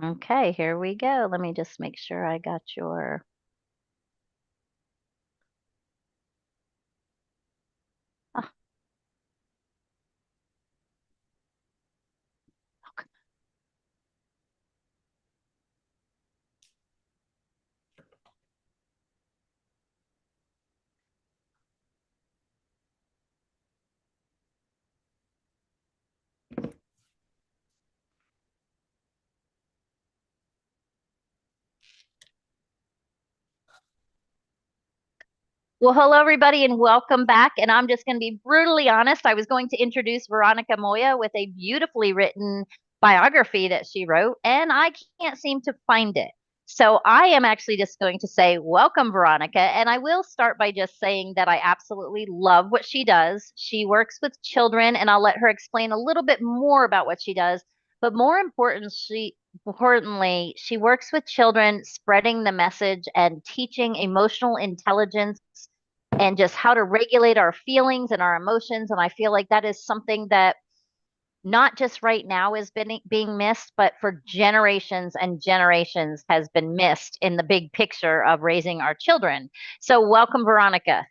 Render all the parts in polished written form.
Okay, here we go. Let me just make sure I got your. Oh, well, hello, everybody, and welcome back. And I'm just going to be brutally honest. I was going to introduce Veronica Moya with a beautifully written biography that she wrote, and I can't seem to find it. So I am actually just going to say, welcome, Veronica. And I will start by just saying that I absolutely love what she does. She works with children, and I'll let her explain a little bit more about what she does. But importantly, she works with children, spreading the message and teaching emotional intelligence and just how to regulate our feelings and our emotions. And I feel like that is something that not just right now is being missed, but for generations and generations has been missed in the big picture of raising our children. So, welcome, Veronica.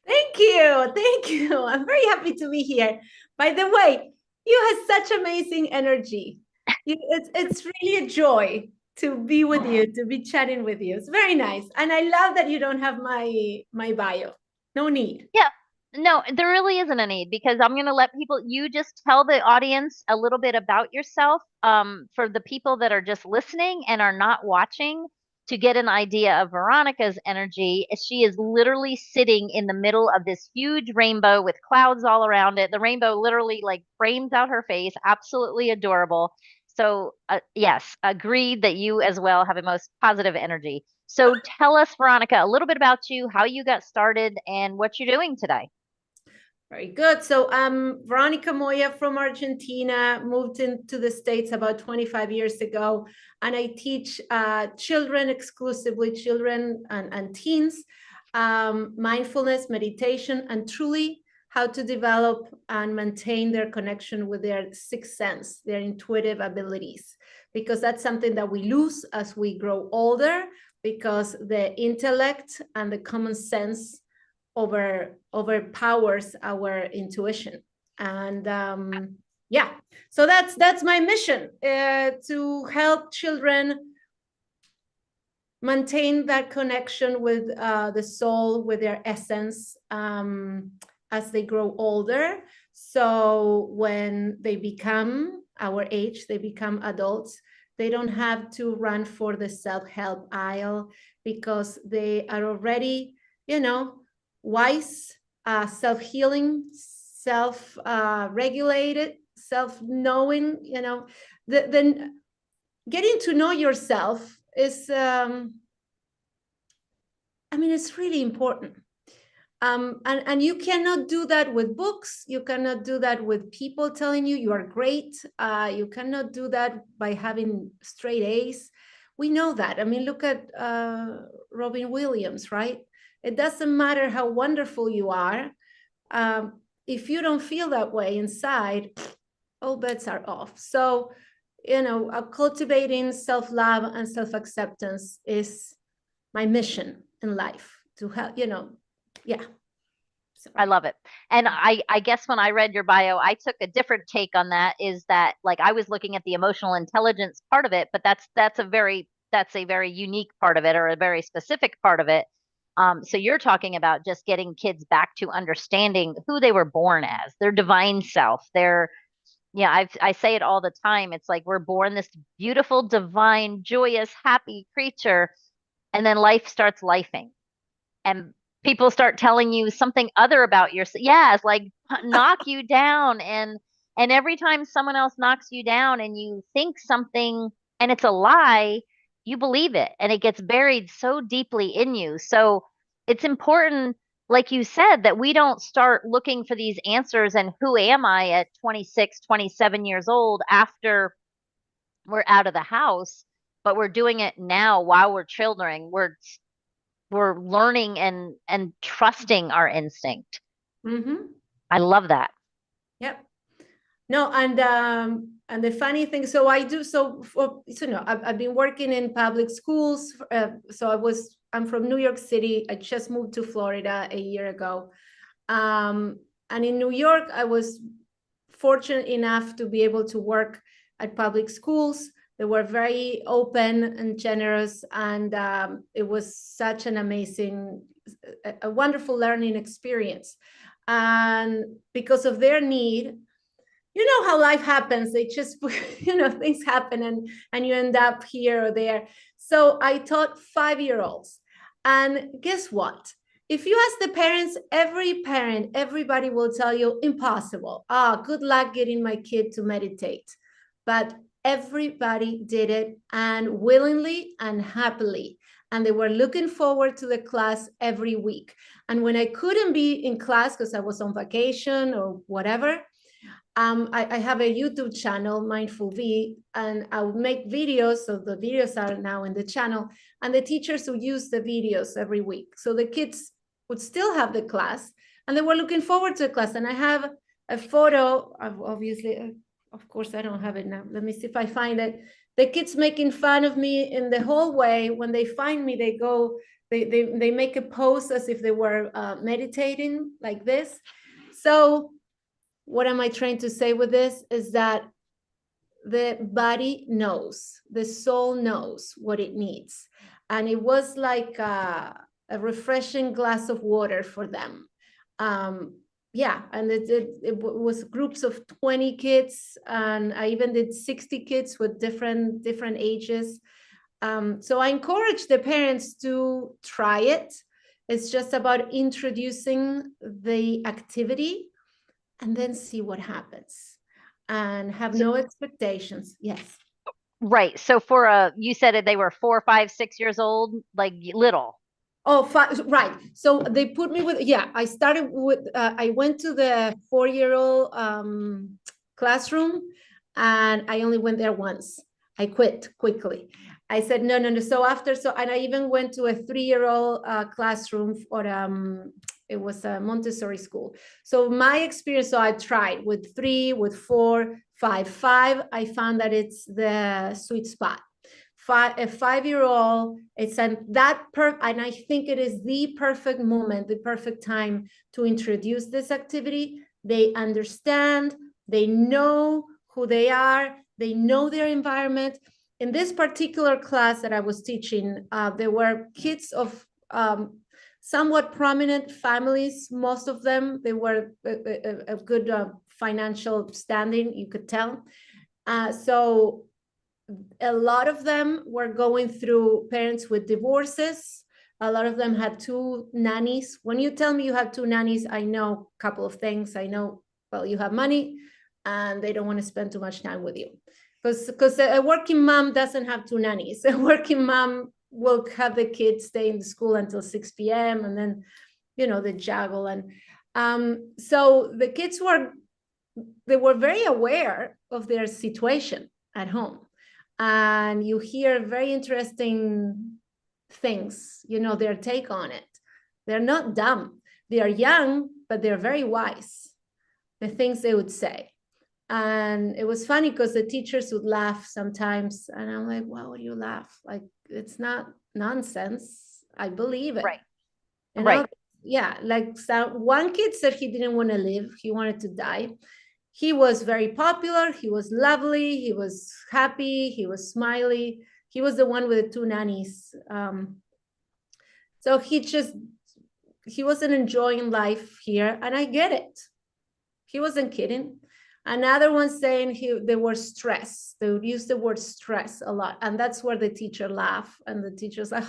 Thank you. Thank you. I'm very happy to be here. By the way, you have such amazing energy. It's really a joy to be with you, to be chatting with you. It's very nice. And I love that you don't have my bio. No need. Yeah, no, there really isn't a need because I'm going to let people, you just tell the audience a little bit about yourself, for the people that are just listening and are not watching to get an idea of Veronica's energy. She is literally sitting in the middle of this huge rainbow with clouds all around it. The rainbow literally like frames out her face, absolutely adorable. So, yes, agreed that you as well have a most positive energy. So tell us, Veronica, a little bit about you, how you got started, and what you're doing today. Very good. So I'm Veronica Moya from Argentina, moved into the States about 25 years ago, and I teach children, exclusively children and teens, mindfulness, meditation, and truly how to develop and maintain their connection with their sixth sense, their intuitive abilities, because that's something that we lose as we grow older, because the intellect and the common sense overpowers our intuition. And yeah, so that's my mission, to help children maintain that connection with the soul, with their essence, as they grow older. So when they become our age, they become adults, they don't have to run for the self-help aisle because they are already, you know, wise, self-healing, self-regulated, self-knowing. The getting to know yourself is, I mean, it's really important. And you cannot do that with books. You cannot do that with people telling you you are great. You cannot do that by having straight A's. We know that. I mean, look at Robin Williams, right? It doesn't matter how wonderful you are. If you don't feel that way inside, all bets are off. So, cultivating self-love and self-acceptance is my mission in life, to help, yeah. So, I love it. And I guess when I read your bio, I took a different take on that, is that like I was looking at the emotional intelligence part of it, but that's a very unique part of it, or a very specific part of it. So you're talking about just getting kids back to understanding who they were born as, their divine self, their, yeah, I say it all the time. It's like we're born this beautiful, divine, joyous, happy creature, and then life starts lifing, and people start telling you something other about yourself. Yeah, it's like knock you down, and every time someone else knocks you down and you think something and it's a lie, you believe it and it gets buried so deeply in you. So it's important, like you said, that we don't start looking for these answers and who am I at 26, 27 years old after we're out of the house, but we're doing it now while we're children. We're learning and trusting our instinct. mm-hmm. I love that. Yep. No, and And the funny thing, so I do, I've been working in public schools. I'm from New York City. I just moved to Florida a year ago. And in New York, I was fortunate enough to be able to work at public schools. They were very open and generous. And it was such an amazing, a wonderful learning experience. And because of their need, you know how life happens. They just, things happen and you end up here or there. So I taught 5-year-olds. And guess what? If you ask the parents, everybody will tell you impossible. Good luck getting my kid to meditate. But everybody did it, and willingly and happily. And they were looking forward to the class every week. And when I couldn't be in class because I was on vacation or whatever, I have a YouTube channel, Mindful V, and I would make videos. So the videos are now in the channel, and the teachers would use the videos every week. So the kids would still have the class, and they were looking forward to the class. And I have a photo of, obviously, of course, I don't have it now. Let me see if I find it. The kids making fun of me in the hallway. When they find me, they make a pose as if they were meditating like this. So what am I trying to say with this is that the body knows, the soul knows what it needs. And it was like a refreshing glass of water for them. Yeah, and it was groups of 20 kids, and I even did 60 kids with different ages. So I encourage the parents to try it. It's just about introducing the activity and then see what happens and have no expectations. Yes. Right. So you said they were 4, 5, 6 years old, like little. Oh, right. So they put me with, I started with, I went to the 4-year-old classroom, and I only went there once. I quit quickly. I said, no. And I even went to a 3-year-old classroom for, it was a Montessori school. So my experience, so I tried with 3, with 4, 5. 5, I found that it's the sweet spot. A 5-year-old, and I think it is the perfect moment, the perfect time to introduce this activity. They understand, they know who they are, they know their environment. In this particular class that I was teaching, there were kids of somewhat prominent families. Most of them, they were a good financial standing, you could tell. So a lot of them were going through parents with divorces. A lot of them had 2 nannies. When you tell me you have 2 nannies, I know a couple of things. I know, well, you have money and they don't want to spend too much time with you. Because a working mom doesn't have 2 nannies. A working mom will have the kids stay in the school until 6 p.m. and then, they juggle. And so the kids were very aware of their situation at home. And you hear very interesting things, their take on it. They're not dumb. They are young, but they're very wise, the things they would say. And it was funny because the teachers would laugh sometimes. And I'm like, why would you laugh? Like, it's not nonsense. I believe it. Right. Right. Yeah. Like one kid said he didn't want to live. He wanted to die. He was very popular. He was lovely. He was happy. He was smiley. He was the one with the 2 nannies. So he wasn't enjoying life here. And I get it. He wasn't kidding. Another one saying they were stressed. They would use the word stress a lot. And that's where the teacher laughed. And the teacher's like,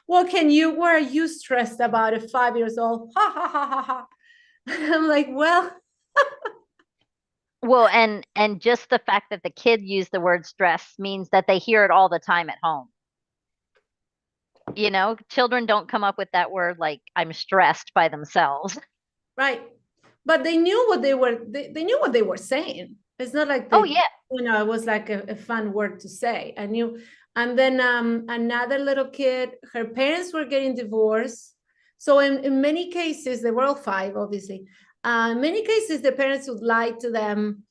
what are you stressed about at 5 years old? Ha, ha, ha, ha, ha. And I'm like, well. Well, and just the fact that the kid used the word stress means that they hear it all the time at home. Children don't come up with that word like I'm stressed by themselves. Right. But they knew what they were saying. It's not like Oh yeah. it was like a fun word to say. I knew. And then another little kid, her parents were getting divorced. So in many cases, they were all 5, obviously. In many cases, the parents would lie to them.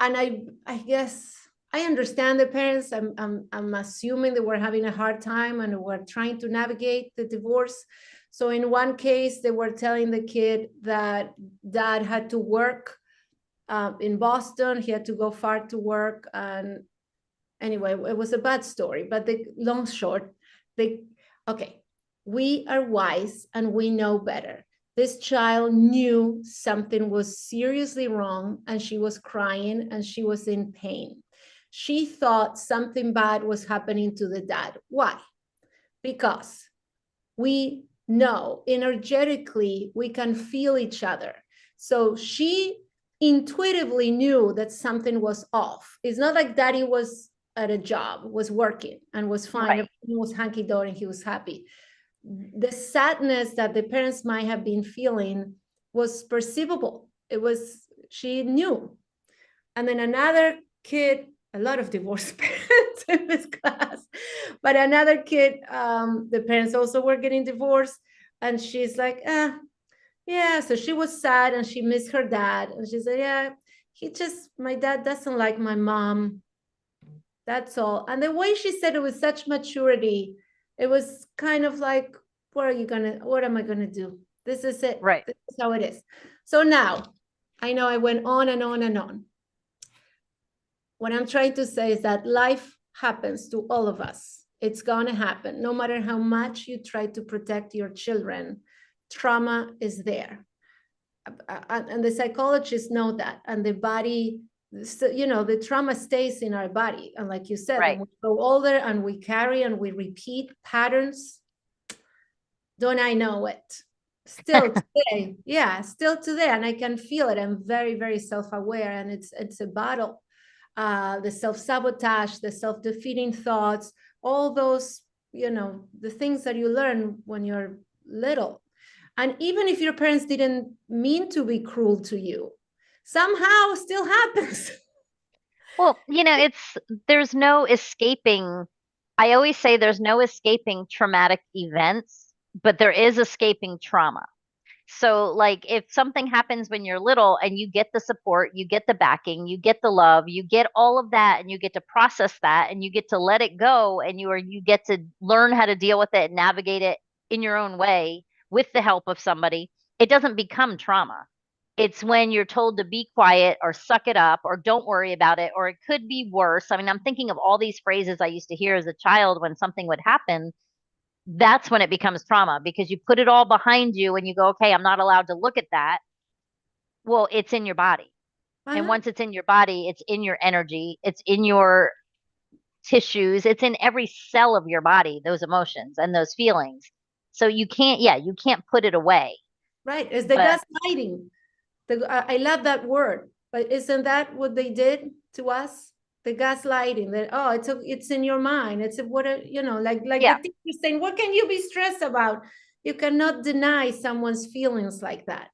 And I guess I understand the parents. I'm assuming they were having a hard time and were trying to navigate the divorce. So in one case, they were telling the kid that dad had to work in Boston. He had to go far to work. And anyway, it was a bad story, but the long short, they, okay, we are wise and we know better. This child knew something was seriously wrong and she was crying and she was in pain. She thought something bad was happening to the dad. Why? Because we know energetically we can feel each other. So she intuitively knew that something was off. It's not like daddy was at a job, was working and was fine. Right. Everything was hunky dory and he was happy. The sadness that the parents might have been feeling was perceivable. It was, she knew. And then another kid, a lot of divorced parents in this class, but another kid, the parents also were getting divorced. And she's like, yeah. So she was sad and she missed her dad. And she said, yeah, my dad doesn't like my mom. That's all. And the way she said it with such maturity, it was kind of like, what am I gonna do? This is it. Right. This is how it is. So now, I know I went on and on and on. What I'm trying to say is that life happens to all of us. It's gonna happen. No matter how much you try to protect your children, trauma is there. And the psychologists know that. And the body, the trauma stays in our body. And like you said, Right. when we grow older and we carry and we repeat patterns, don't I know it? Still today, yeah, still today. And I can feel it. I'm very, very self-aware. And it's a battle. The self-sabotage, the self-defeating thoughts, all those, the things that you learn when you're little. And even if your parents didn't mean to be cruel to you, somehow still happens. Well, there's no escaping. I always say there's no escaping traumatic events, but there is escaping trauma. So, like, if something happens when you're little and you get the support, you get the backing, you get the love, you get all of that, and you get to process that, and you get to let it go, and you get to learn how to deal with it and navigate it in your own way with the help of somebody, it doesn't become trauma. It's when you're told to be quiet or suck it up or don't worry about it, or it could be worse. I mean, I'm thinking of all these phrases I used to hear as a child when something would happen. That's when it becomes trauma because you put it all behind you and you go, okay, I'm not allowed to look at that. Well, it's in your body. And Uh-huh. once it's in your body, it's in your energy, it's in your tissues, it's in every cell of your body, those emotions and those feelings. So you can't put it away. Right. It's the But gaslighting. I love that word, but isn't that what they did to us? The gaslighting that, oh, it's in your mind. It's what, like the yeah, teacher saying, what can you be stressed about? You cannot deny someone's feelings like that.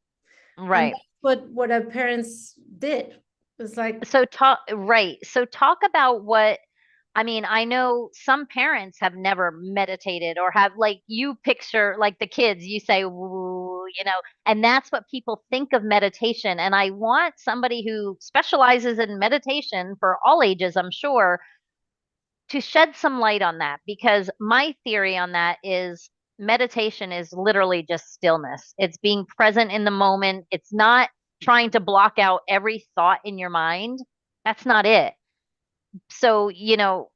And right. that's what our parents did. It's like, So talk about what I mean, I know some parents have never meditated or have like you picture like the kids, you say, "Ooh," and that's what people think of meditation. And I want somebody who specializes in meditation for all ages, I'm sure, to shed some light on that because my theory on that is meditation is literally just stillness. It's being present in the moment. It's not trying to block out every thought in your mind. That's not it. So,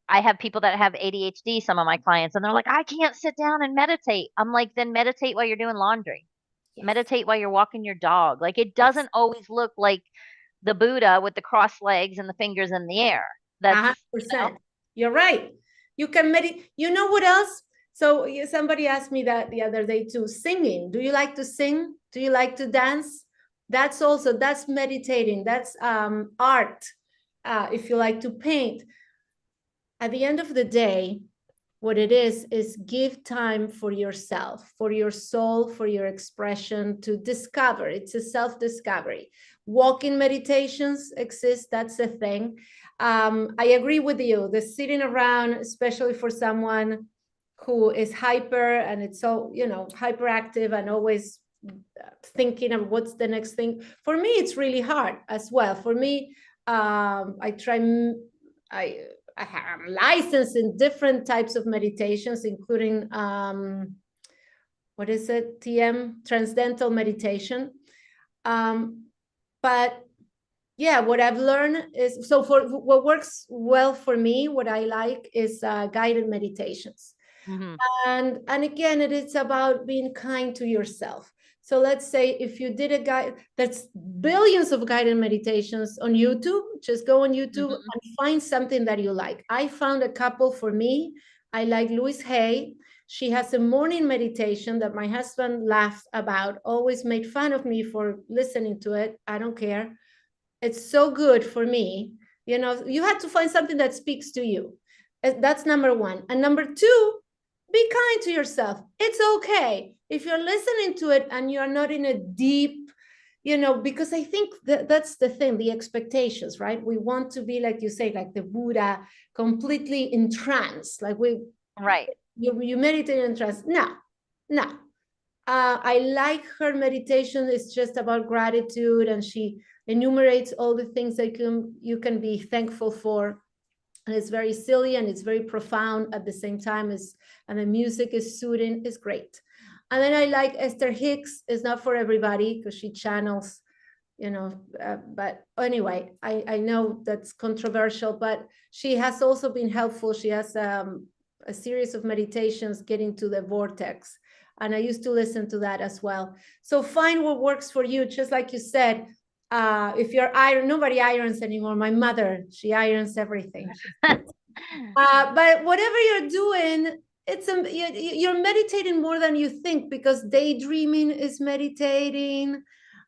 I have people that have ADHD, some of my clients, and they're like, I can't sit down and meditate. I'm like, then meditate while you're doing laundry, yes, meditate while you're walking your dog. Like, it yes, doesn't always look like the Buddha with the crossed legs and the fingers in the air. That's, you know, 100%. You're right. You can meditate. You know what else? So somebody asked me that the other day too. Singing. Do you like to sing? Do you like to dance? That's meditating. That's art. If you like to paint, at the end of the day, what it is give time for yourself, for your soul, for your expression to discover. It's a self-discovery. Walking meditations exist. That's the thing. I agree with you. The sitting around, especially for someone who is hyper and it's so, hyperactive and always thinking of what's the next thing. For me, it's really hard as well. For me, I try, I'm licensed in different types of meditations, including, what is it? Transcendental meditation. But yeah, what I've learned is, so for what works well for me, what I like is guided meditations. Mm-hmm. And again, it is about being kind to yourself. So let's say if you did a guide, that's billions of guided meditations on YouTube. Just go on YouTube Mm-hmm. and find something that you like. I found a couple for me. I like Louise Hay. She has a morning meditation that my husband laughed about, always made fun of me for listening to it. I don't care. It's so good for me. You know, you have to find something that speaks to you. That's number one. And number two, be kind to yourself. It's okay if you're listening to it and you're not in a deep, you know, because I think that's the thing, the expectations, right? We want to be, like you say, like the Buddha, completely in trance, like Right. you meditate in trance. No. I like her meditation. It's just about gratitude, and she enumerates all the things that you can be thankful for. And it's very silly and it's very profound at the same time. And the music is soothing. It's great. And then I like Esther Hicks. It's not for everybody because she channels, you know, but anyway, I know that's controversial, but she has also been helpful. She has a series of meditations, getting to the vortex. And I used to listen to that as well. So find what works for you. Just like you said, if you're nobody irons anymore. My mother, she irons everything. But whatever you're doing, you're meditating more than you think, because daydreaming is meditating.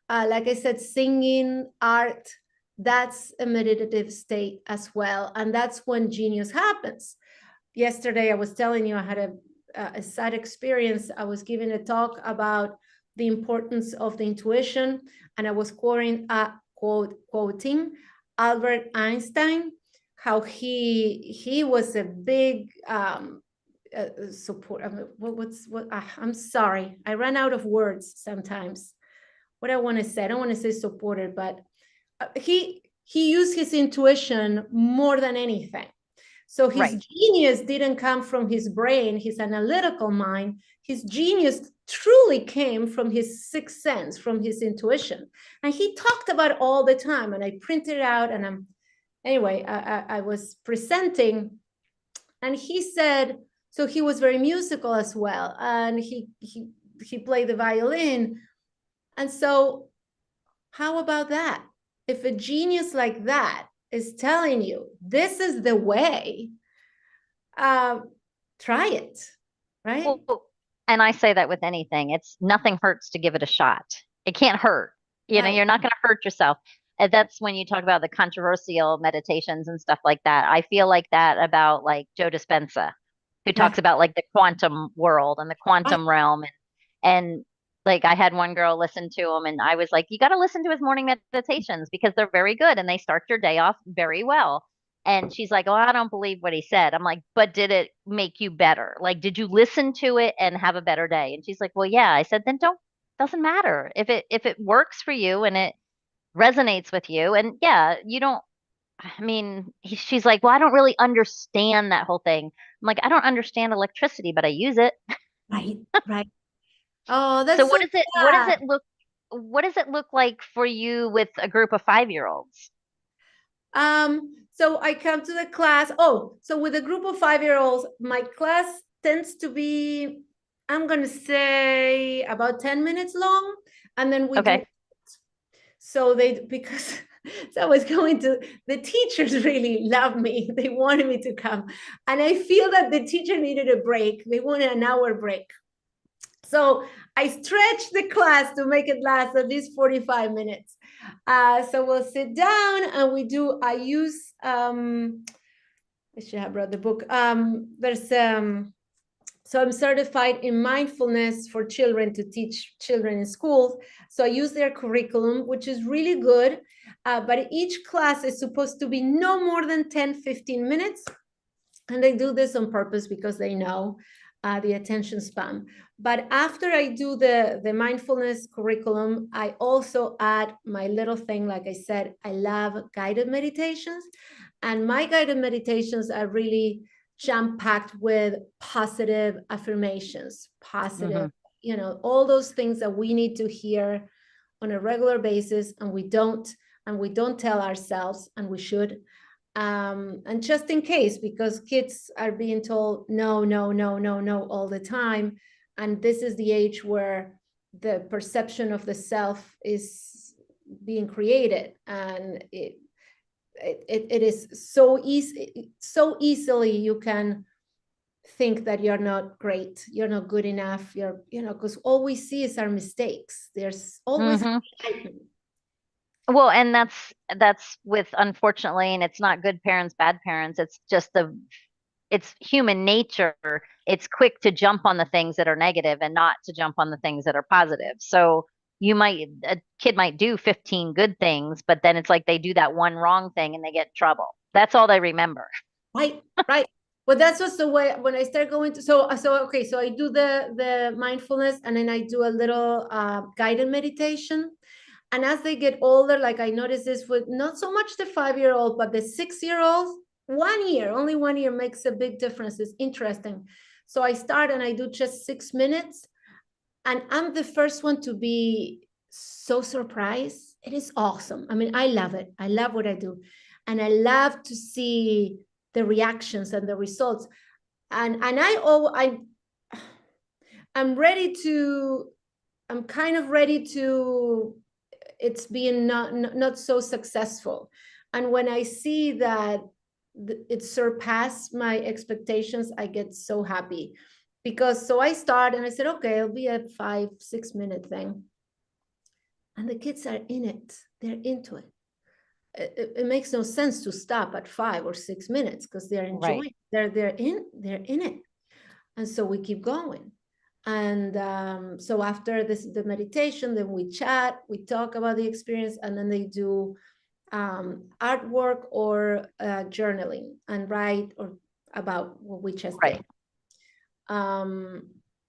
Like I said, singing, art, that's a meditative state as well. And that's when genius happens. Yesterday, I was telling you, I had a sad experience. I was giving a talk about the importance of the intuition, and I was quoting Albert Einstein, how he was a big support. I mean, I'm sorry, I ran out of words sometimes. What I want to say, I don't want to say supporter, but he used his intuition more than anything. So his Right. genius didn't come from his brain, his analytical mind. His genius truly came from his sixth sense, from his intuition. And he talked about it all the time. And I printed it out, and I was presenting, and he said, so he was very musical as well. And he played the violin. And so how about that? If a genius like that is telling you this is the way, try it, right? Well, and I say that with anything. It's nothing hurts to give it a shot. It can't hurt. You know, Right. you're not going to hurt yourself. And that's when you talk about the controversial meditations and stuff like that. I feel like that about like Joe Dispenza, who Yeah. talks about like the quantum world and the Right. quantum realm. And like I had one girl listen to him, and I was like, you got to listen to his morning meditations because they're very good and they start your day off very well. And she's like, oh, I don't believe what he said. I'm like, but did it make you better? Like, did you listen to it and have a better day? And she's like, well, yeah. I said, then don't, doesn't matter. If it works for you and it resonates with you, and yeah, you don't, I mean, she's like, well, I don't really understand that whole thing. I'm like, I don't understand electricity, but I use it. Right. Right. Oh, So that's so sad. what does it look like for you with a group of 5-year-olds? So I come to the class. Oh, so with a group of 5-year-olds, my class tends to be, I'm going to say, about 10 minutes long. And then we do, Okay. so because so I was going to, the teachers really love me. They wanted me to come. And I feel that the teacher needed a break. They wanted an hour break. So I stretched the class to make it last at least 45 minutes. So we'll sit down and I use, I should have brought the book. So I'm certified in mindfulness for children to teach children in schools. So I use their curriculum, which is really good. But each class is supposed to be no more than 10, 15 minutes. And they do this on purpose because they know the attention span. But after I do the mindfulness curriculum, I also add my little thing. Like I said, I love guided meditations, and my guided meditations are really jam-packed with positive affirmations, positive, all those things that we need to hear on a regular basis, and we don't tell ourselves, and we should. And just in case, because kids are being told no, no, no, no, no all the time. And this is the age where the perception of the self is being created. And it is so easy, so easily you can think that you're not great, you're not good enough, because all we see is our mistakes. There's always Well, and that's with, unfortunately, and it's not good parents, bad parents. It's just it's human nature. It's quick to jump on the things that are negative and not to jump on the things that are positive. So a kid might do 15 good things, but then it's like they do that one wrong thing and they get in trouble. That's all they remember. Right. Well, that's just the way when I start going to, so okay, so I do the mindfulness, and then I do a little guided meditation. And as they get older, like I noticed this with not so much the 5-year-old, but the 6-year-olds, 1 year, only 1 year makes a big difference. It's interesting. So I start and I do just 6 minutes, and I'm the first one to be so surprised. It is awesome. I mean, I love it. I love what I do. And I love to see the reactions and the results. And I'm ready to, I'm kind of ready to, it's being not so successful. And when I see that it surpassed my expectations, I get so happy. Because so I start and I said, okay, it'll be a 5-6 minute thing. And the kids are in it. They're into it. It makes no sense to stop at 5 or 6 minutes because they're enjoying it. They're in it. And so we keep going. And so after the meditation, then we chat, we talk about the experience, and then they do artwork or journaling and write or about what we just did.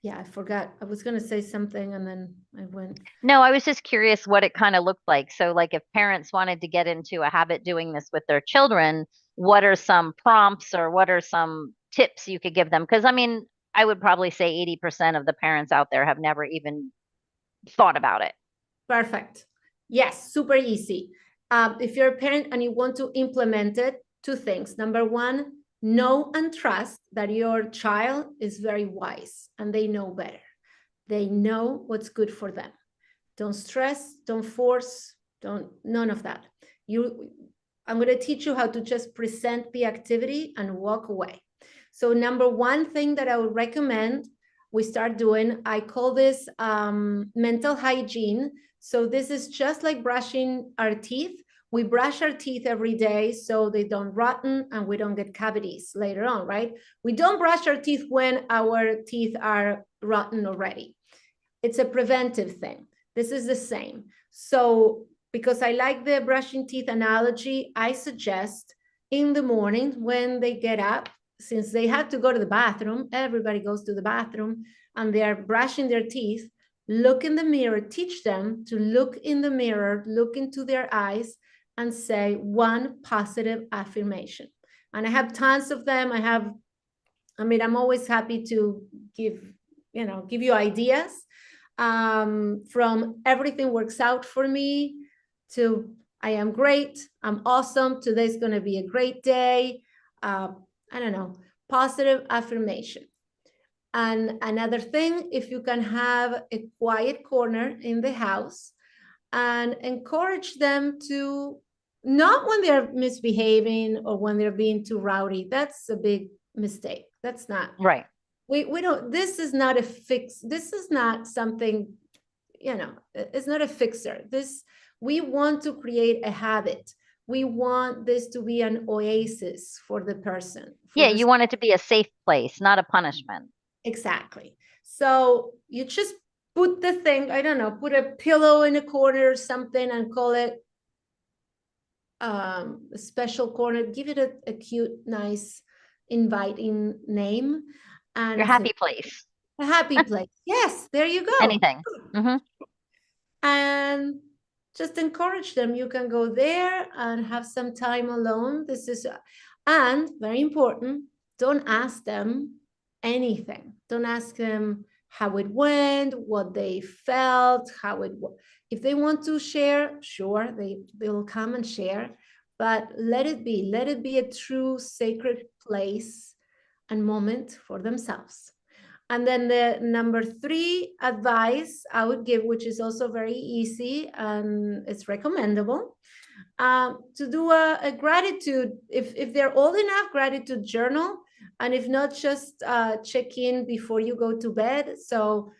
Yeah, I forgot. I was going to say something and then I went. No, I was just curious what it kind of looked like. So, like, if parents wanted to get into a habit doing this with their children, what are some prompts or what are some tips you could give them? Because, I mean, I would probably say 80% of the parents out there have never even thought about it. Perfect. Yes, super easy. If you're a parent and you want to implement it, 2 things. Number 1, know and trust that your child is very wise and they know better. They know what's good for them. Don't stress, don't force, none of that. I'm going to teach you how to just present the activity and walk away. So number 1 thing that I would recommend we start doing, I call this mental hygiene. So this is just like brushing our teeth. We brush our teeth every day so they don't rotten and we don't get cavities later on, right? We don't brush our teeth when our teeth are rotten already. It's a preventive thing. This is the same. So because I like the brushing teeth analogy, I suggest in the morning when they get up, since they had to go to the bathroom, everybody goes to the bathroom, and they are brushing their teeth, look in the mirror, teach them to look in the mirror, look into their eyes, and say 1 positive affirmation. And I have tons of them. I'm always happy to give you ideas. From everything works out for me to I am great, I'm awesome, today's going to be a great day. I don't know, positive affirmation. And another thing, if you can have a quiet corner in the house and encourage them to, not when they're misbehaving or when they're being too rowdy. That's a big mistake. That's not right. We don't, this is not a fix. This is not something, it's not a fixer. We want to create a habit. We want this to be an oasis for the person. Yeah, you want it to be a safe place, not a punishment. Exactly. So you just put the thing, I don't know, put a pillow in a corner or something and call it a special corner. Give it a cute, nice, inviting name. And Your I said, happy place. a happy place. Yes, there you go. Anything. Hmm. And just encourage them. You can go there and have some time alone. And very important, don't ask them anything. Don't ask them how it went, what they felt, if they want to share, sure, they'll come and share, but let it be a true sacred place and moment for themselves. And then the number 3 advice I would give, which is also very easy and it's recommendable, to do a gratitude, if they're old enough, gratitude journal. And if not, just check in before you go to bed. So,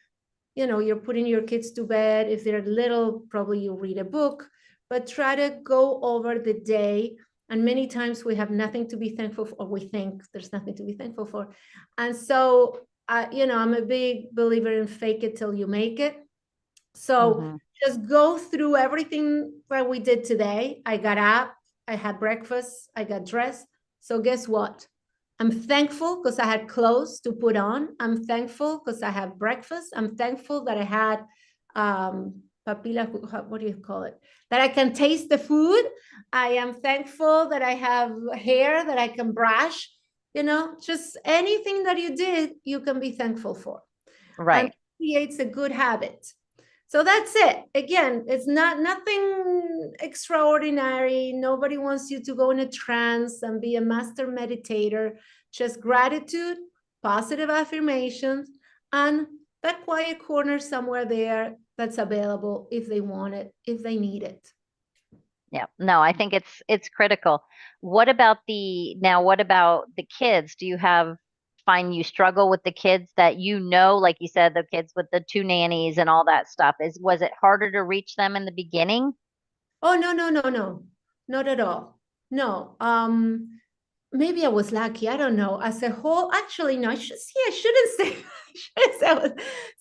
you're putting your kids to bed. If they're little, probably you read a book, but try to go over the day. And many times we have nothing to be thankful for, or we think there's nothing to be thankful for. And so, I'm a big believer in fake it till you make it. So Hmm. just go through everything that we did today. I got up, I had breakfast, I got dressed. So guess what? I'm thankful because I had clothes to put on. I'm thankful because I have breakfast. I'm thankful that I had papilla, what do you call it? That I can taste the food. I am thankful that I have hair that I can brush. Just anything that you did, you can be thankful for. And Right. creates a good habit. So that's it. Again, it's nothing extraordinary. Nobody wants you to go in a trance and be a master meditator. Just gratitude, positive affirmations, and that quiet corner somewhere there that's available if they want it, if they need it. Yeah. No, I think it's critical. What about the kids? Do you find you struggle with the kids that like you said, the kids with the two nannies and all that stuff? Was it harder to reach them in the beginning? Oh, no, no, no, no, not at all. No. Maybe I was lucky. I don't know. As a whole, actually, no. I shouldn't say.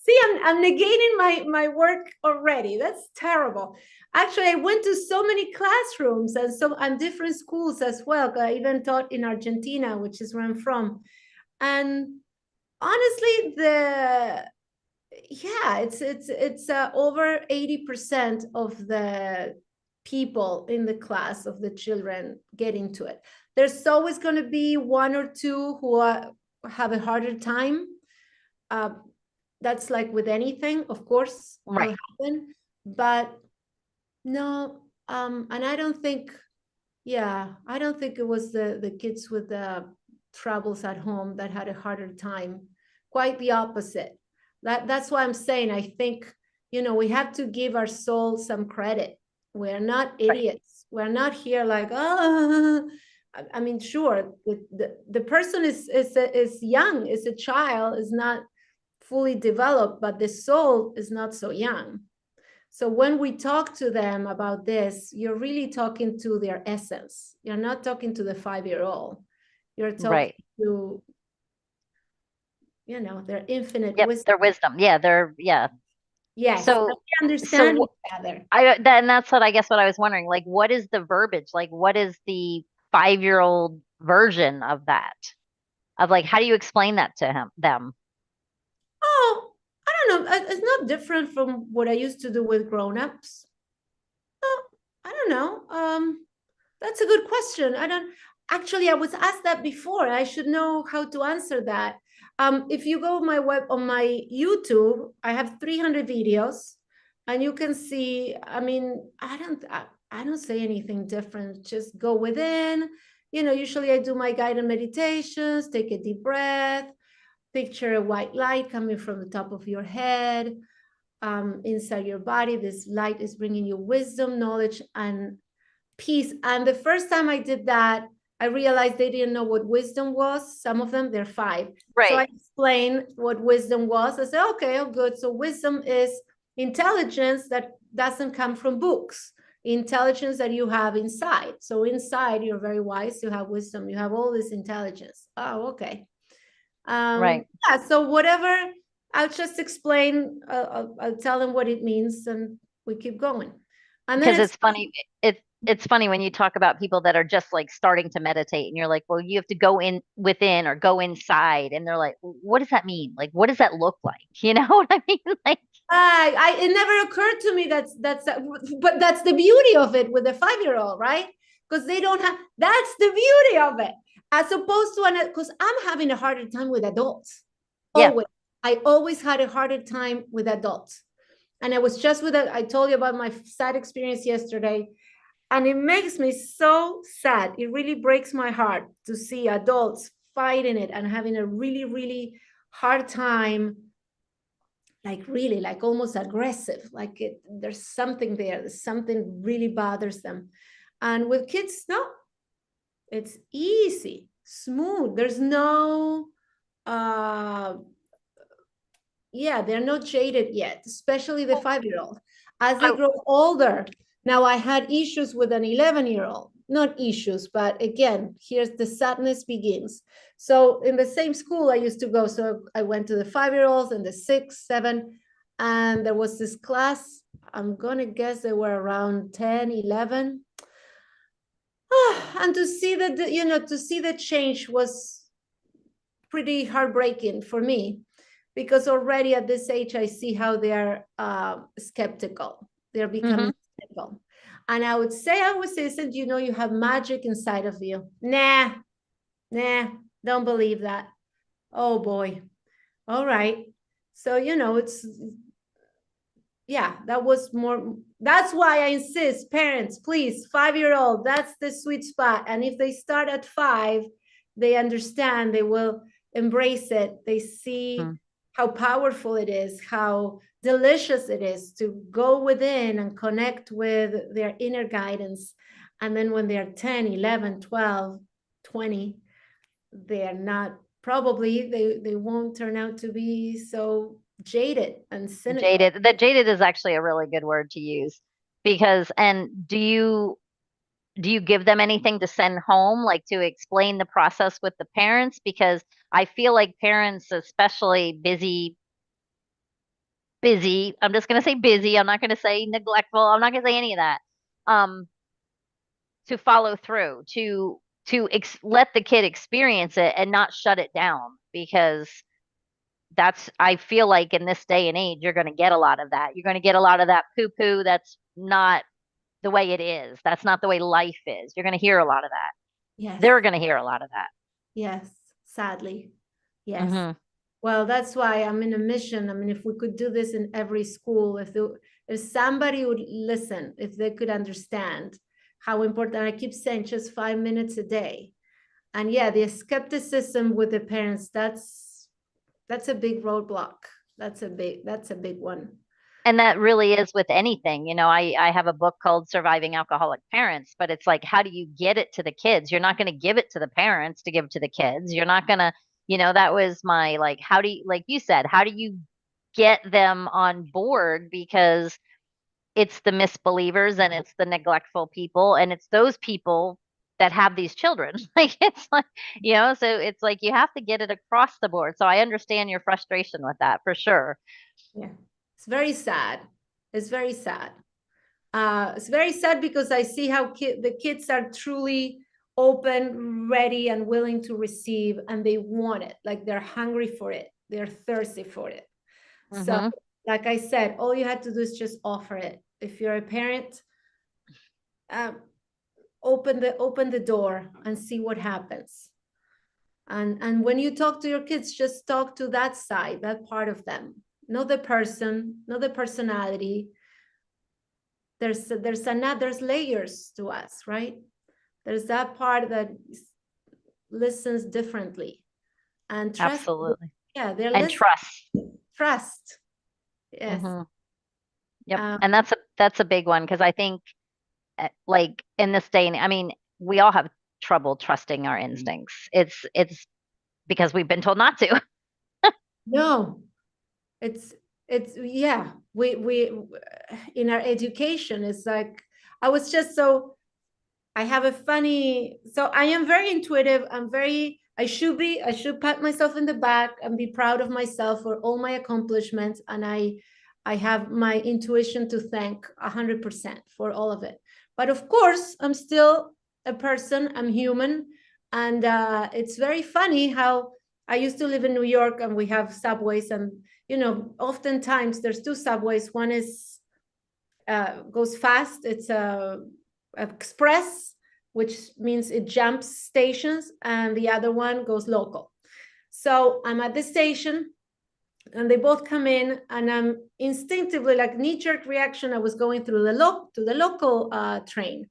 See, I'm negating my work already. That's terrible. Actually, I went to so many classrooms and different schools as well. I even taught in Argentina, which is where I'm from. And honestly, it's over 80% of the people in the class of the children get into it. There's always going to be one or two who have a harder time. uh, that's like with anything, of course, will Right. happen. But no, and I don't think it was the kids with the troubles at home that had a harder time. Quite the opposite. That's why I'm saying I think, we have to give our soul some credit. We're not Right. idiots. We're not here like, oh, I mean, sure, the person is young, is a child, is not fully developed, but the soul is not so young. So when we talk to them about this, you're really talking to their essence. You're not talking to the 5-year-old. You're talking Right. to, their infinite Yep. wisdom. Their wisdom. Yeah. Yeah. Yes, and So, we understand so each other. that's what I guess what I was wondering. Like, what is the verbiage? Like, what is the 5-year-old version of that? Of like, how do you explain that to them? Oh, I don't know. It's not different from what I used to do with grown-ups. Oh, I don't know. That's a good question. I don't actually, I was asked that before. I should know how to answer that. If you go on my YouTube, I have 300 videos, and you can see. I mean, I don't say anything different. Just go within. Usually I do my guided meditations. Take a deep breath. Picture a white light coming from the top of your head, inside your body. This light is bringing you wisdom, knowledge, and peace. And the first time I did that, I realized they didn't know what wisdom was. Some of them, they're 5. So I Right. explained what wisdom was. I said, okay, oh, good. So wisdom is intelligence that doesn't come from books, intelligence that you have inside. So inside, you're very wise. You have wisdom. You have all this intelligence. Oh, okay. Right. Yeah. So whatever, I'll just explain. I'll tell them what it means, and we keep going. And then Because it's it's funny. it's funny when you talk about people that are just like starting to meditate and you're like, well, you have to go in within or go inside. And they're like, what does that mean? Like, what does that look like? You know what I mean? Like, It never occurred to me but that's the beauty of it with a 5-year-old, right? Because they don't have, that's the beauty of it. As opposed to because I'm having a harder time with adults. yeah. Always. I always had a harder time with adults. And I was just I told you about my sad experience yesterday. And it makes me so sad. It really breaks my heart to see adults fighting it and having a really, really hard time, like really, like almost aggressive, like there's something there, there's something really bothers them. And with kids, no, it's easy, smooth. There's no, yeah, they're not jaded yet, especially the 5-year-old. As they I, grow older, now I had issues with an 11-year-old, not issues, but again, here's the sadness begins. So in the same school I used to go, so I went to the 5-year-olds and the 6, 7, and there was this class, I'm gonna guess they were around 10, 11. And to see that, to see the change was pretty heartbreaking for me, because already at this age, I see how they're skeptical. They're becoming skeptical. And I would say, listen, you have magic inside of you. Nah, don't believe that. Oh boy. All right. So, it's, yeah, that was more, that's why I insist, parents, please, 5-year-old, that's the sweet spot. And if they start at 5, they understand, they will embrace it. They see how powerful it is, how delicious it is to go within and connect with their inner guidance. And then when they're 10, 11, 12, 20, they're not, probably they won't turn out to be so jaded and cynical. jaded. That jaded is actually a really good word to use because, and do you give them anything to send home, like to explain the process with the parents? Because I feel like parents, especially busy, I'm just going to say busy. I'm not going to say neglectful. I'm not going to say any of that. Um, to follow through, let the kid experience it and not shut it down because I feel like in this day and age, you're going to get a lot of that. You're going to get a lot of that poo poo. That's not the way it is. That's not the way life is. You're going to hear a lot of that. Yes. They're going to hear a lot of that. Yes, sadly. Yes. Hmm. Well, that's why I'm in a mission. I mean, if we could do this in every school, if somebody would listen, if they could understand how important, I keep saying just 5 minutes a day. And yeah, the skepticism with the parents, that's a big roadblock. That's a big one. And that really is with anything. I have a book called Surviving Alcoholic Parents, but it's like, how do you get it to the kids? You're not going to give it to the parents to give to the kids. You're not going to, that was my, like, how do you, like you said, how do you get them on board? Because it's the misbelievers and it's the neglectful people and it's those people that have these children. Like, it's like, so it's like you have to get it across the board. So I understand your frustration with that for sure. Yeah. It's very sad. It's very sad. It's very sad because I see how the kids are truly open, ready, and willing to receive, and they want it. Like they're hungry for it. They're thirsty for it. So, Hmm. like I said, all you had to do is just offer it. If you're a parent, open the door and see what happens. And when you talk to your kids, just talk to that side, that part of them, not the person, not the personality. There's layers to us, right? There's that part that listens differently and trust. Absolutely. Yeah, they're And listening. trust. Trust. Yes. Hmm. Yep. Um, And that's a big one because I think like in this day and I mean, we all have trouble trusting our instincts. It's because we've been told not to. no, it's yeah. We in our education, it's like I was just so I have a funny, so I am very intuitive. I should pat myself in the back and be proud of myself for all my accomplishments. And I have my intuition to thank 100% for all of it. But of course, I'm still a person, I'm human. And it's very funny how I used to live in New York and we have subways. And, oftentimes there's two subways. One is goes fast, it's a express, which means it jumps stations, and the other one goes local. So I'm at the station and they both come in, and I'm instinctively, like knee-jerk reaction, I was going through to the local train,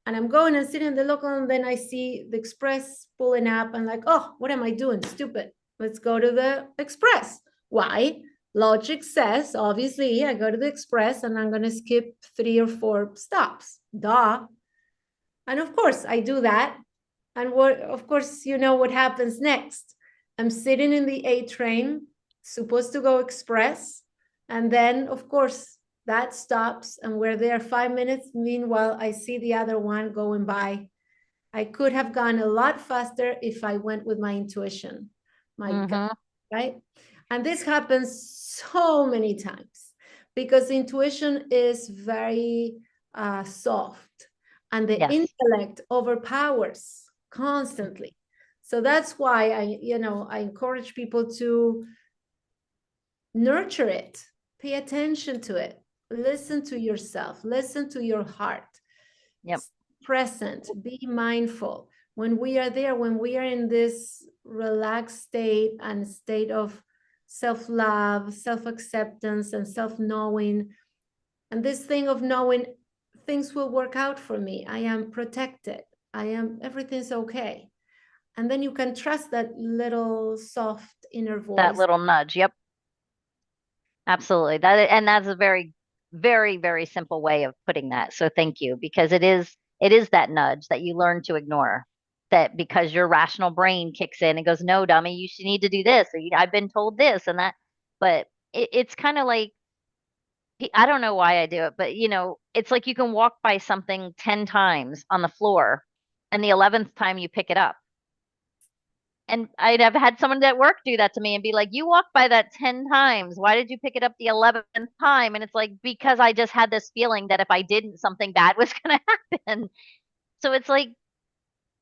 and I'm going and sitting in the local, and then I see the express pulling up, and like, oh, what am I doing? Stupid. Let's go to the express. Why? Logic says, obviously, I go to the express and I'm going to skip 3 or 4 stops. Duh. And of course, I do that. And of course, you know what happens next. I'm sitting in the A train, supposed to go express. And then, of course, that stops and we're there 5 minutes. Meanwhile, I see the other one going by. I could have gone a lot faster if I went with my intuition, my gut, right? And this happens so many times because intuition is very soft and the Yes. intellect overpowers constantly. So that's why I encourage people to nurture it, pay attention to it, listen to yourself, listen to your heart. Yep. Present, be mindful. When we are there, when we are in this relaxed state and state of self-love, self-acceptance, and self-knowing, and this thing of knowing things will work out for me. I am protected. Everything's okay. And then you can trust that little soft inner That voice. little nudge. Yep. Absolutely. That's a very, very, very simple way of putting that. So thank you, because it is that nudge that you learn to ignore. That because your rational brain kicks in and goes, no, dummy, you should need to do this, or I've been told this and that. But it's kind of like, I don't know why I do it, but it's like you can walk by something 10 times on the floor, and the 11th time you pick it up. And I'd have had someone at work do that to me and be like, you walked by that 10 times. Why did you pick it up the 11th time? And it's like, because I just had this feeling that if I didn't, something bad was going to happen. So it's like,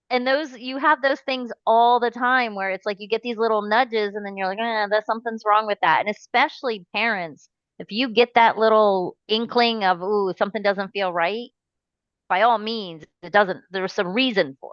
and you have those things all the time where it's like you get these little nudges and then you're like, there's something's wrong with that. And especially parents, if you get that little inkling of, ooh, something doesn't feel right, by all means, it doesn't, there's some reason for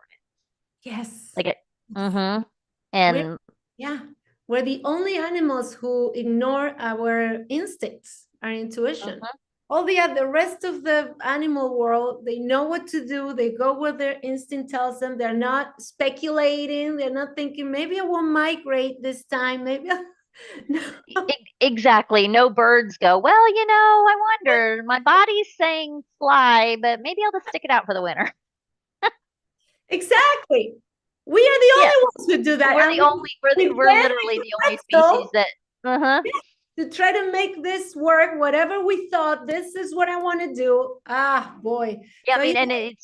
Yes. it. Like it, mm-hmm. We're, And yeah, we're the only animals who ignore our instincts, our intuition. mhm. All the rest of the animal world, they know what to do. They go where their instinct tells them. They're not speculating. They're not thinking, maybe I won't migrate this time. Maybe no. Exactly. No birds go, well, I wonder, my body's saying fly, but maybe I'll just stick it out for the winter. Exactly. We are the Yeah. only ones who do that. We're And the only, we we're bend literally like the a only species pretzel that, uh-huh. to try to make this work, whatever we thought, this is what I want to do. Ah, boy. Yeah, So, I mean,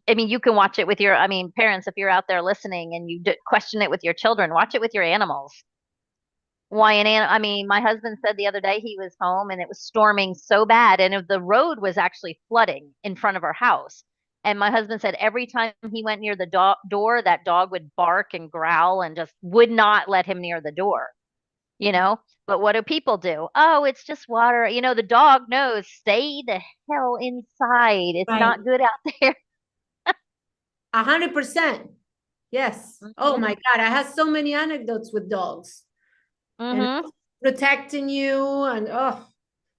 and you can watch it with parents, if you're out there listening and you question it with your children, watch it with your animals. Why I mean, my husband said the other day he was home and it was storming so bad, and the road was actually flooding in front of our house. And my husband said every time he went near the door, that dog would bark and growl and just would not let him near the door, you know? But what do people do? Oh, it's just water. The dog knows, stay the hell inside. It's right. not good out there. 100%. Yes. Oh Hmm. my God. I have so many anecdotes with dogs and Hmm. protecting you and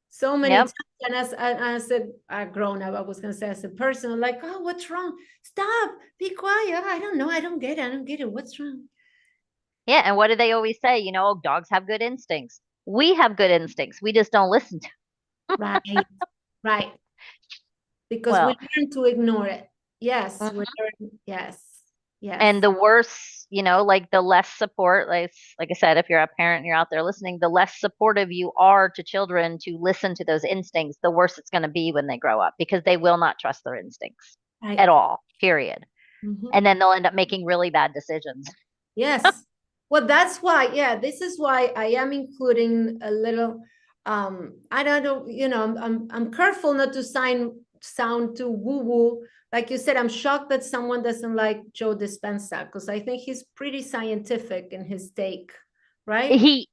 so many Yep. times. And as a grown up, I was gonna say as a person, like, oh, what's wrong? Stop, be quiet. I don't know. I don't get it. I don't get it. What's wrong? Yeah. And what do they always say? Dogs have good instincts. We have good instincts. We just don't listen to. Right, right. Because we Well, learn to ignore it. Yes, we mhm. learn. Yes, And yes, the worse, like the less support, like I said, if you're a parent and you're out there listening, the less supportive you are to children to listen to those instincts, the worse it's going to be when they grow up because they will not trust their instincts right. at all, period. Mhm. And then they'll end up making really bad decisions. Yes. Well, that's why, yeah, this is why I am including a little I don't know, I'm careful not to sign sound too woo-woo. Like you said, I'm shocked that someone doesn't like Joe Dispenza, because I think he's pretty scientific in his take, right? He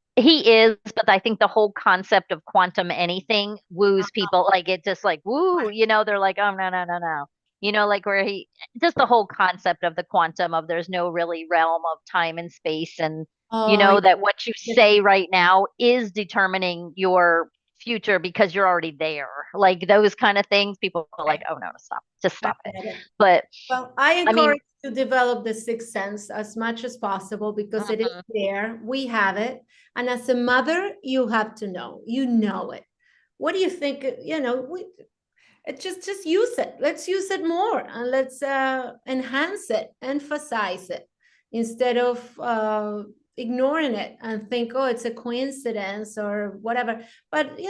is, but I think the whole concept of quantum anything woos people. Like it just like woo, they're like, oh no, no, no, no. Like where he just the whole concept of the quantum of there's no really realm of time and space and Oh, that what you yes, say right now is determining your future because you're already there. Like those kind of things, people are like, okay. oh no, stop, just I stop it. get it. But Well, I I mean, encourage to develop the sixth sense as much as possible because it is mhm. there. We have it. And as a mother, you have to know. You know it. What do you think? Just use it. Let's use it more and let's enhance it, emphasize it instead of ignoring it and think, oh, it's a coincidence or whatever. But we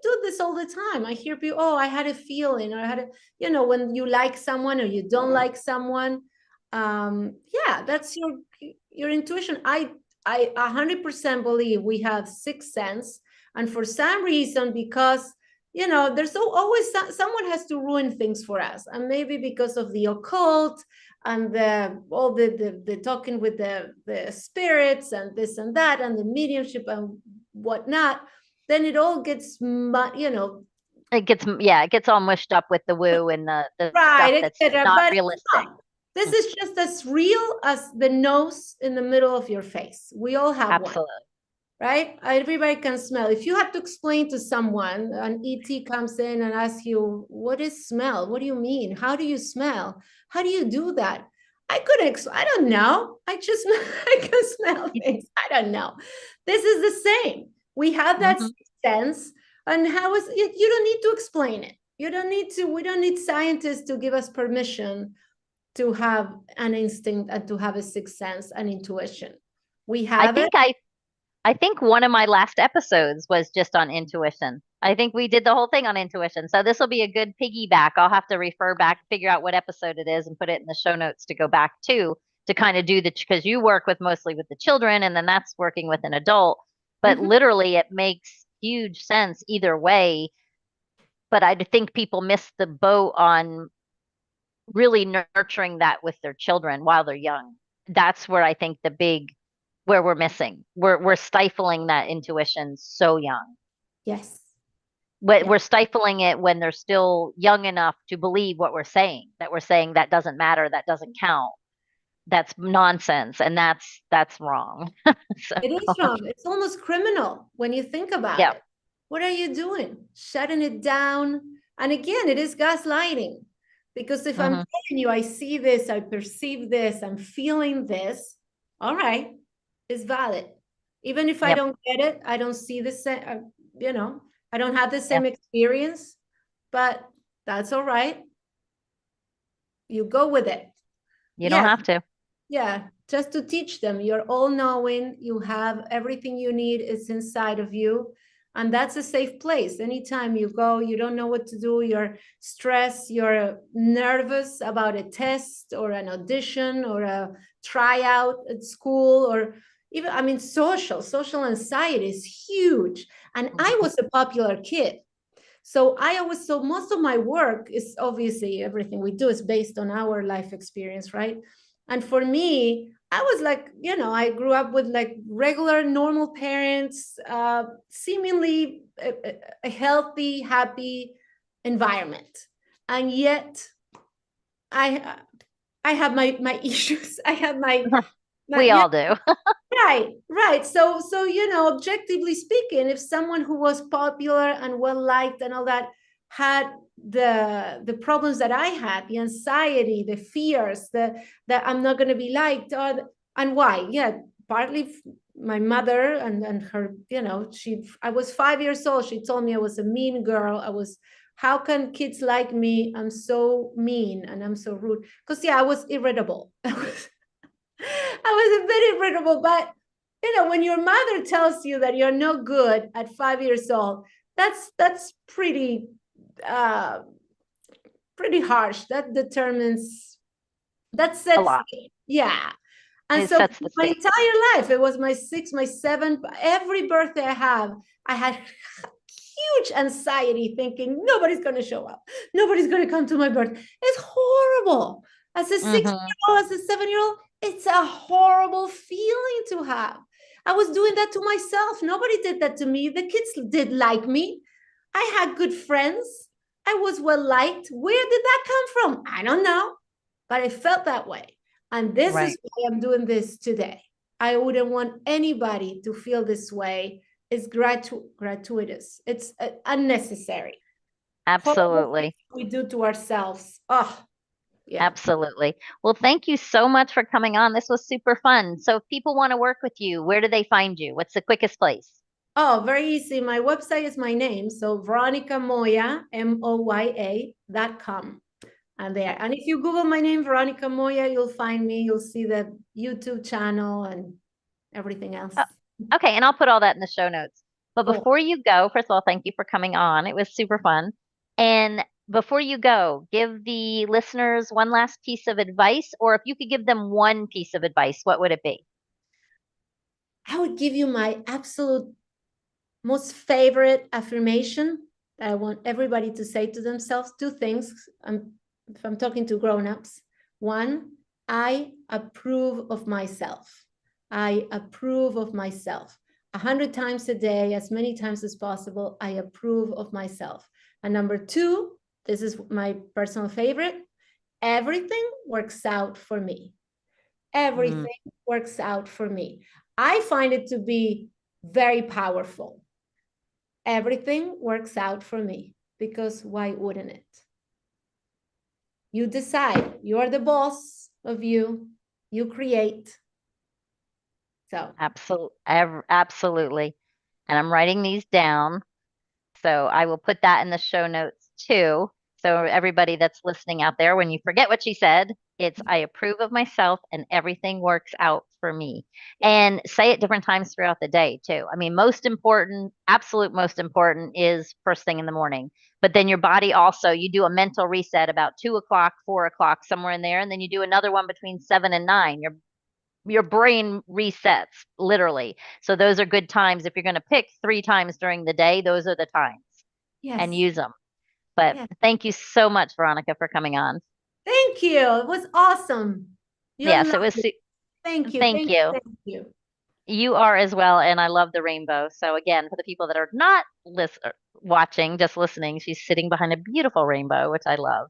do this all the time. I hear people, oh, I had a feeling, or I had a, when you like someone or you don't like someone. Yeah, that's your intuition. I 100% believe we have sixth sense, and for some reason, because there's always someone has to ruin things for us, and maybe because of the occult and all the talking with the spirits and this and that and the mediumship and whatnot, then it all gets it gets all mushed up with the woo and the stuff right, that's etc. not But it's realistic. not. This is just as real as the nose in the middle of your face. We all have one, Absolutely. right? Everybody can smell. If you have to explain to someone, an ET comes in and asks you, what is smell? What do you mean? How do you smell? How do you do that? I don't know. I can smell things. I don't know. This is the same. We have that Hmm. sense. And how is it? You don't need to explain it. We don't need scientists to give us permission to have an instinct and to have a sixth sense and intuition. We I have it. think I I think one of my last episodes was just on intuition. I think we did the whole thing on intuition. So this will be a good piggyback. I'll have to refer back, figure out what episode it is and put it in the show notes to go back to kind of do the, because you work with mostly with the children and then that's working with an adult. But Mhm. literally it makes huge sense either way. But I think people miss the boat on really nurturing that with their children while they're young. That's where I think where we're missing. We're stifling that intuition so young. Yes. But Yeah. we're stifling it when they're still young enough to believe what we're saying that doesn't matter, that doesn't count. That's nonsense and that's wrong. So It is wrong. It's almost criminal when you think about yeah. it. What are you doing? Shutting it down. And again, it is gaslighting. Because if I'm Hmm. telling you, I see this, I perceive this, I'm feeling this, all right, it's valid. Even if I Yep. don't get it, I don't see the same, I don't have the Yeah. same experience, but that's all right. You go with it. You don't Yes, have to. yeah, just to teach them you're all knowing, you have everything you need, it's inside of you. And that's a safe place. Anytime you go, you don't know what to do, you're stressed, you're nervous about a test or an audition or a tryout at school, or even, I mean, social anxiety is huge. And I Mhm. was a popular kid. So most of my work is, obviously everything we do is based on our life experience, right? And for me, I was like, I grew up with like regular, normal parents, seemingly a healthy, happy environment. And yet I I have my issues. I have my We all do. right. So objectively speaking, if someone who was popular and well liked and all that had the problems that I had, the anxiety, the fears, that I'm not going to be liked, and why? Yeah, partly my mother and her. I was 5 years old. She told me I was a mean girl. I was. How can kids like me? I'm so mean and I'm so rude. Because yeah, I was irritable. I was a bit irritable, but when your mother tells you that you're no good at 5 years old, that's uh, pretty harsh. That determines, that A sets, lot. yeah. And It so sets the my stage. entire life, it was my sixth, my seventh, every birthday I had huge anxiety thinking nobody's going to show up. Nobody's going to come to my birthday. It's horrible. As a 6 Hmm. year old, as a 7 year old, it's a horrible feeling to have. I was doing that to myself. Nobody did that to me. The kids did like me. I had good friends. I was well liked. Where did that come from? I don't know, but I felt that way. And this is Right. why I'm doing this today. I wouldn't want anybody to feel this way. It's gratuitous. It's unnecessary. Horrible things Absolutely. we do to ourselves. Oh, yeah. Absolutely. Well, thank you so much for coming on. This was super fun. So if people want to work with you, where do they find you? What's the quickest place? Oh, very easy. My website is my name. So Veronica Moya, Moya.com. And there. And if you Google my name, Veronica Moya, you'll find me. You'll see the YouTube channel and everything else. Oh, okay, and I'll put all that in the show notes. But Cool. before you go, first of all, thank you for coming on. It was super fun. And before you go, give the listeners one last piece of advice, or if you could give them one piece of advice, what would it be? I would give you my absolute most favorite affirmation that I want everybody to say to themselves. Two things. If I'm talking to grown-ups. One, I approve of myself. I approve of myself. 100 times a day, as many times as possible, I approve of myself. And number two, this is my personal favorite, everything works out for me. Mm, Everything works out for me. I find it to be very powerful. Everything works out for me because why wouldn't it? You decide. You are the boss of you. You create. So, absolutely. And I'm writing these down. So I will put that in the show notes too. So everybody that's listening out there, when you forget what she said, it's I approve of myself and everything works out for me. yes, And say it different times throughout the day too. I mean, most important, absolute most important is first thing in the morning. But then your body also, you do a mental reset about 2 o'clock, 4 o'clock, somewhere in there, and then you do another one between 7 and 9. Your brain resets literally. So those are good times. If you're going to pick 3 times during the day, those are the times and yes, use them. But yes. thank you so much, Veronica, for coming on. Thank you. It was awesome. You're Yes, it was. lovely. Thank you. Thank Thank you. you. Thank you. You are as well, and I love the rainbow. So again, for the people that are not watching, just listening, she's sitting behind a beautiful rainbow, which I love.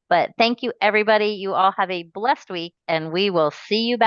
But thank you, everybody. You all have a blessed week, and we will see you back.